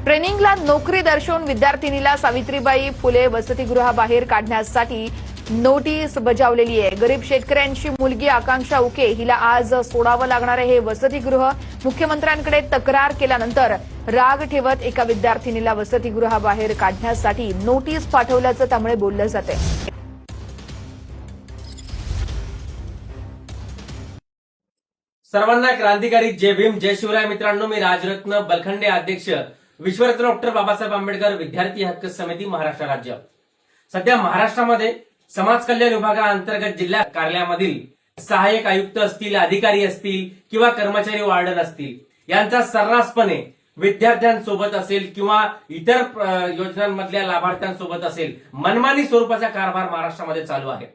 ट्रेनिंगला नोकरी दर्शवून विद्यार्थिनीला सावित्रीबाई फुले वसतिगृहाबाहेर काढण्यासाठी नोटीस बजावलेली आहे। गरीब शेतकऱ्यांची मुलगी आकांक्षा उके हिला आज सोडावं लागणार आहे हे वसतिगृह। मुख्यमंत्र्यांकडे तक्रार केल्यानंतर राग ठेवत एका विद्यार्थिनीला वसतिगृहाबाहेर काढण्यासाठी नोटीस पाठवल्याचं त्यामुळे बोललं जाते। सर्वांना क्रांतिकारी जय भीम जय शिवराय। मित्रांनो, मी राजरत्न बलखंडे, अध्यक्ष विश्वरत्न डॉक्टर बाबासाहेब आंबेडकर विद्यार्थी हक्क समिती महाराष्ट्र राज्य। सध्या महाराष्ट्रामध्ये समाज कल्याण विभागाअंतर्गत जिल्हा कार्यालयामधील सहाय्यक आयुक्त असतील, अधिकारी असतील किंवा कर्मचारी वार्डन असतील, यांचा सर्रासपणे विद्यार्थ्यांसोबत असेल किंवा इतर योजनांमधल्या लाभार्थ्यांसोबत असेल मनमानी स्वरूपाचा कारभार महाराष्ट्रामध्ये चालू आहे।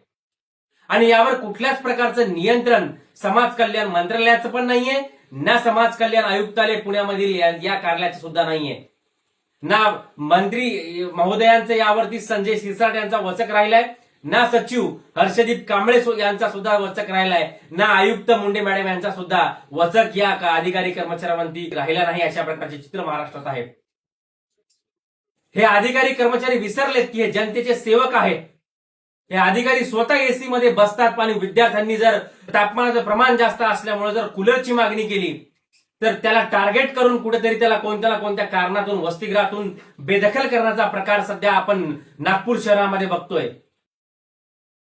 आणि यावर कुठल्याच प्रकारचं नियंत्रण समाज कल्याण मंत्रालयाचं पण नाहीये, ना समाज कल्याण आयुक्तालय पुण्यामधील या कार्यालयाचं सुद्धा नाहीये, ना मंत्री महोदयांचं यावरती संजय शिरसाट यांचा वचक राहिलाय, ना सचिव हर्षदीप कांबळे यांचा सुद्धा वचक राहिलाय, ना आयुक्त मुंडे मॅडम यांचा सुद्धा वचक या अधिकारी कर्मचाऱ्यांवरती राहिला नाही। अशा प्रकारचे चित्र महाराष्ट्रात आहे। हे अधिकारी कर्मचारी विसरलेत की हे जनतेचे सेवक आहेत। हे अधिकारी स्वतः एसी मध्ये बसतात आणि विद्यार्थ्यांनी जर तापमानाचं प्रमाण जास्त असल्यामुळे जर कूलरची मागणी केली तर त्याला टार्गेट करून कुठेतरी त्याला कोणत्या कारणातून वसतिगृहातून बेदखल करण्याचा प्रकार सध्या आपण नागपूर शहरामध्ये बघतोय।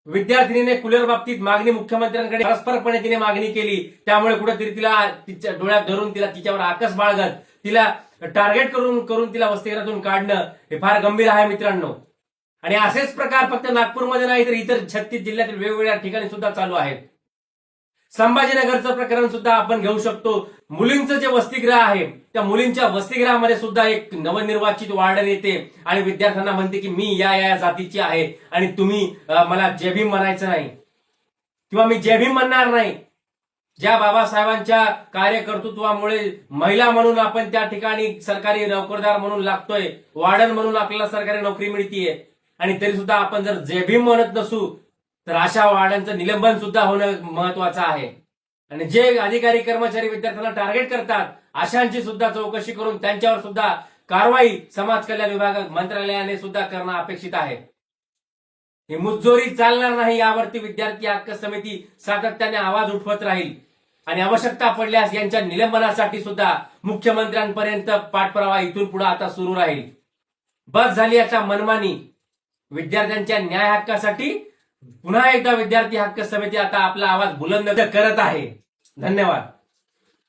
विद्यार्थिनीने कूलर बाबतीत मागणी मुख्यमंत्र्यांकडे परस्परपणे तिने मागणी केली, त्यामुळे कुठेतरी तिला तिच्या डोळ्यात धरून तिच्यावर आकस बाळगत तिला टार्गेट करून तिला वसतिगृहातून काढणं हे फार गंभीर आहे मित्रांनो। आणि असेच प्रकार फक्त नागपूरमध्ये नाही तर इतर 36 जिल्ह्यातील वेगवेगळ्या ठिकाणी सुद्धा चालू आहेत। संभाजीनगरचं प्रकरण सुद्धा आपण घेऊ शकतो। मुलींचं जे वसतिगृह आहे त्या मुलींच्या वसतिगृहामध्ये सुद्धा एक नवनिर्वाचित वार्डन येते आणि विद्यार्थ्यांना म्हणते की मी या जातीची आहे आणि तुम्ही मला जय भीम म्हणायचं नाही किंवा मी जय भीम म्हणणार नाही। ज्या बाबासाहेबांच्या कार्यकर्तृत्वामुळे महिला म्हणून आपण त्या ठिकाणी सरकारी नोकरदार म्हणून लागतोय, वार्डन म्हणून आपल्याला सरकारी नोकरी मिळतीये, आणि तरी सुद्धा आपण जर जय भीम म्हणत नसू तर अशा वार्डांचं निलंबन सुद्धा होणं महत्वाचं आहे। आणि जे अधिकारी कर्मचारी विद्यार्थ्यांना टार्गेट करतात अशांची सुद्धा चौकशी करून त्यांच्यावर सुद्धा कारवाई समाज कल्याण विभाग मंत्रालयाने सुद्धा करणं अपेक्षित आहे। ही मुजोरी चालणार नाही। यावरती विद्यार्थी हक्क समिती सातत्याने आवाज उठवत राहील आणि आवश्यकता पडल्यास यांच्या निलंबनासाठी सुद्धा मुख्यमंत्र्यांपर्यंत पाठपुरावा इथून पुढे आता सुरू राहील। बस झाली आता मनमानी। विद्यार्थ्यांच्या न्याय हक्कासाठी पुन्हा एकदा विद्यार्थी हक्क समिती आता आपला आवाज बुलंद करत आहे। धन्यवाद।